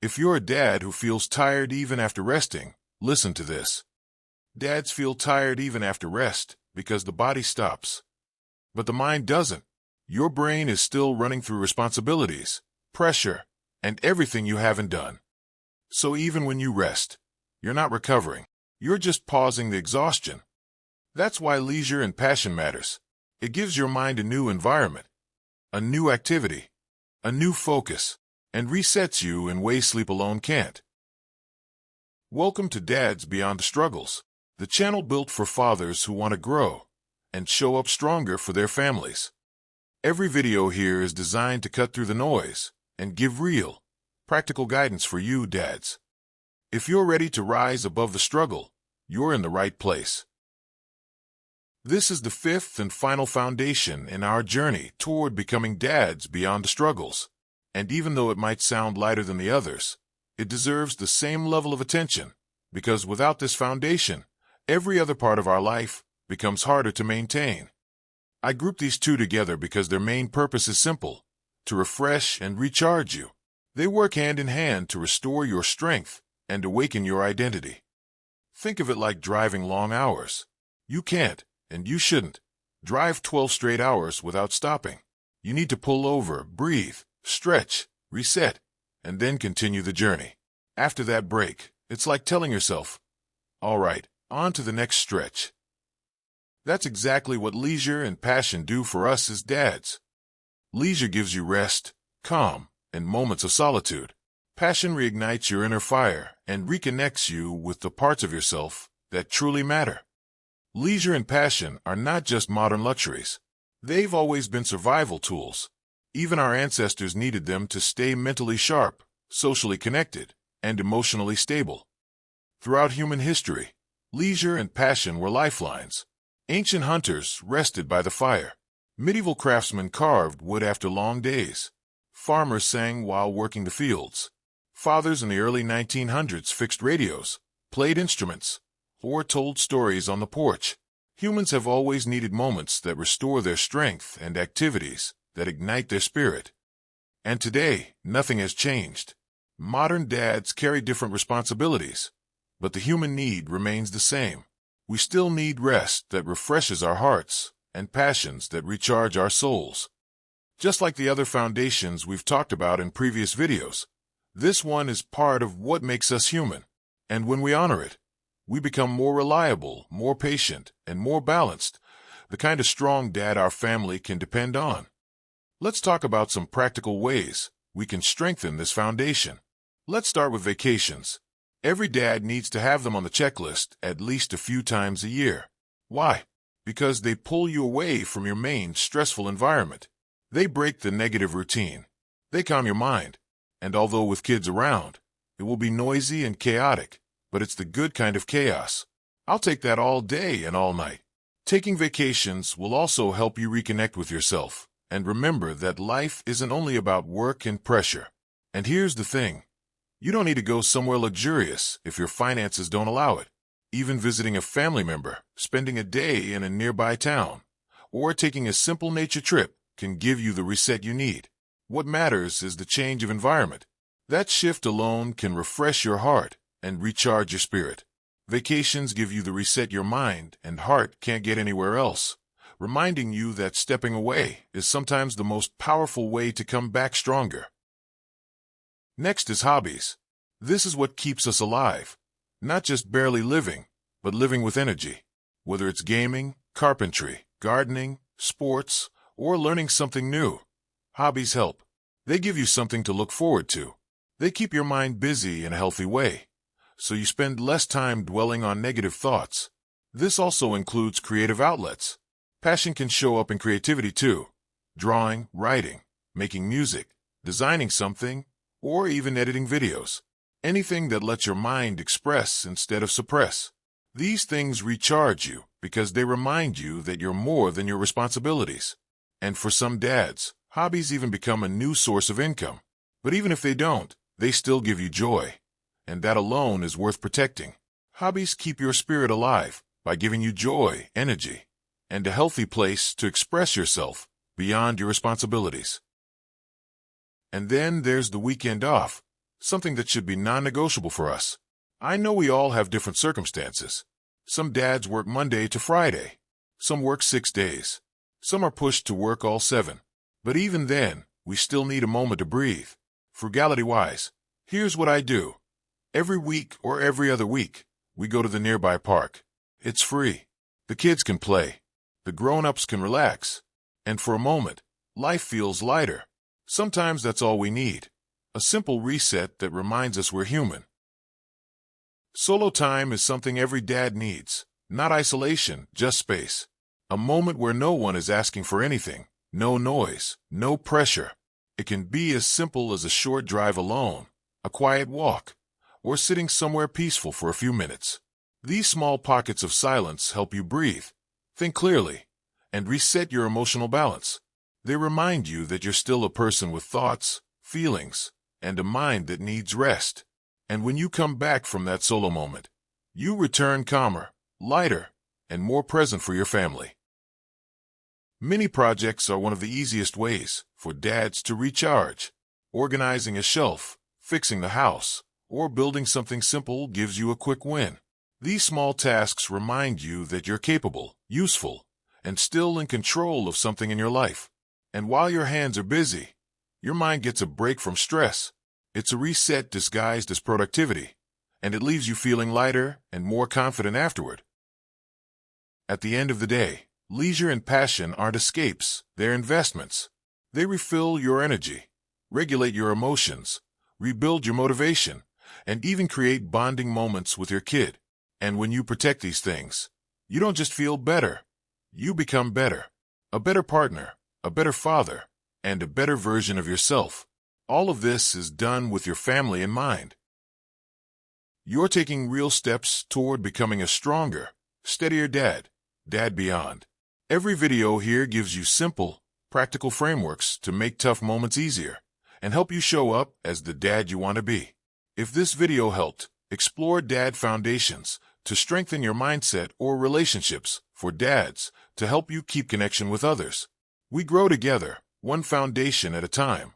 If you're a dad who feels tired even after resting, listen to this. Dads feel tired even after rest because the body stops. But the mind doesn't. Your brain is still running through responsibilities, pressure, and everything you haven't done. So even when you rest, you're not recovering. You're just pausing the exhaustion. That's why leisure and passion matters. It gives your mind a new environment, a new activity, a new focus, and resets you in ways sleep alone can't. Welcome to Dads Beyond the Struggles, the channel built for fathers who want to grow and show up stronger for their families. Every video here is designed to cut through the noise and give real, practical guidance for you dads. If you're ready to rise above the struggle, you're in the right place. This is the fifth and final foundation in our journey toward becoming dads beyond the struggles. And even though it might sound lighter than the others, it deserves the same level of attention, because without this foundation, every other part of our life becomes harder to maintain. I group these two together because their main purpose is simple: to refresh and recharge you. They work hand in hand to restore your strength and awaken your identity. Think of it like driving long hours. You can't, and you shouldn't, drive 12 straight hours without stopping. You need to pull over, breathe, stretch, reset, and then continue the journey. After that break, it's like telling yourself, all right, on to the next stretch. That's exactly what leisure and passion do for us as dads. Leisure gives you rest, calm, and moments of solitude. Passion reignites your inner fire and reconnects you with the parts of yourself that truly matter. Leisure and passion are not just modern luxuries. They've always been survival tools. Even our ancestors needed them to stay mentally sharp, socially connected, and emotionally stable. Throughout human history, leisure and passion were lifelines. Ancient hunters rested by the fire. Medieval craftsmen carved wood after long days. Farmers sang while working the fields. Fathers in the early 1900s fixed radios, played instruments, or told stories on the porch. Humans have always needed moments that restore their strength and activities that ignite their spirit. And today, nothing has changed. Modern dads carry different responsibilities, but the human need remains the same. We still need rest that refreshes our hearts and passions that recharge our souls. Just like the other foundations we've talked about in previous videos, this one is part of what makes us human. And when we honor it, we become more reliable, more patient, and more balanced, the kind of strong dad our family can depend on. Let's talk about some practical ways we can strengthen this foundation. Let's start with vacations. Every dad needs to have them on the checklist at least a few times a year. Why? Because they pull you away from your main stressful environment. They break the negative routine. They calm your mind. And although with kids around, it will be noisy and chaotic, but it's the good kind of chaos. I'll take that all day and all night. Taking vacations will also help you reconnect with yourself and remember that life isn't only about work and pressure. And here's the thing. You don't need to go somewhere luxurious if your finances don't allow it. Even visiting a family member, spending a day in a nearby town, or taking a simple nature trip can give you the reset you need. What matters is the change of environment. That shift alone can refresh your heart and recharge your spirit. Vacations give you the reset your mind and heart can't get anywhere else, reminding you that stepping away is sometimes the most powerful way to come back stronger. Next is hobbies. This is what keeps us alive. Not just barely living, but living with energy. Whether it's gaming, carpentry, gardening, sports, or learning something new, hobbies help. They give you something to look forward to. They keep your mind busy in a healthy way, so you spend less time dwelling on negative thoughts. This also includes creative outlets. Passion can show up in creativity too. Drawing, writing, making music, designing something, or even editing videos. Anything that lets your mind express instead of suppress. These things recharge you because they remind you that you're more than your responsibilities. And for some dads, hobbies even become a new source of income. But even if they don't, they still give you joy. And that alone is worth protecting. Hobbies keep your spirit alive by giving you joy, energy, and a healthy place to express yourself beyond your responsibilities. And then there's the weekend off. something that should be non-negotiable for us. I know we all have different circumstances. Some dads work Monday to Friday. Some work 6 days. Some are pushed to work all 7. But even then, we still need a moment to breathe. Frugality-wise, here's what I do. Every week or every other week, we go to the nearby park. It's free. The kids can play. The grown-ups can relax. And for a moment, life feels lighter. Sometimes that's all we need. A simple reset that reminds us we're human. Solo time is something every dad needs. Not isolation, just space. A moment where no one is asking for anything. No noise, no pressure. It can be as simple as a short drive alone, a quiet walk, or sitting somewhere peaceful for a few minutes. These small pockets of silence help you breathe, think clearly, and reset your emotional balance. They remind you that you're still a person with thoughts, feelings, and a mind that needs rest. And when you come back from that solo moment, you return calmer, lighter, and more present for your family. Mini projects are one of the easiest ways for dads to recharge. Organizing a shelf, fixing the house, or building something simple gives you a quick win. These small tasks remind you that you're capable, useful, and still in control of something in your life. And while your hands are busy, your mind gets a break from stress. It's a reset disguised as productivity, and it leaves you feeling lighter and more confident afterward. At the end of the day, leisure and passion aren't escapes, they're investments. They refill your energy, regulate your emotions, rebuild your motivation, and even create bonding moments with your kid. And when you protect these things, you don't just feel better, you become better. A better partner, a better father, and a better version of yourself. All of this is done with your family in mind. You're taking real steps toward becoming a stronger, steadier dad beyond. Every video here gives you simple, practical frameworks to make tough moments easier and help you show up as the dad you want to be. If this video helped, explore Dad Foundations to strengthen your mindset or relationships for dads to help you keep connection with others. We grow together, one foundation at a time.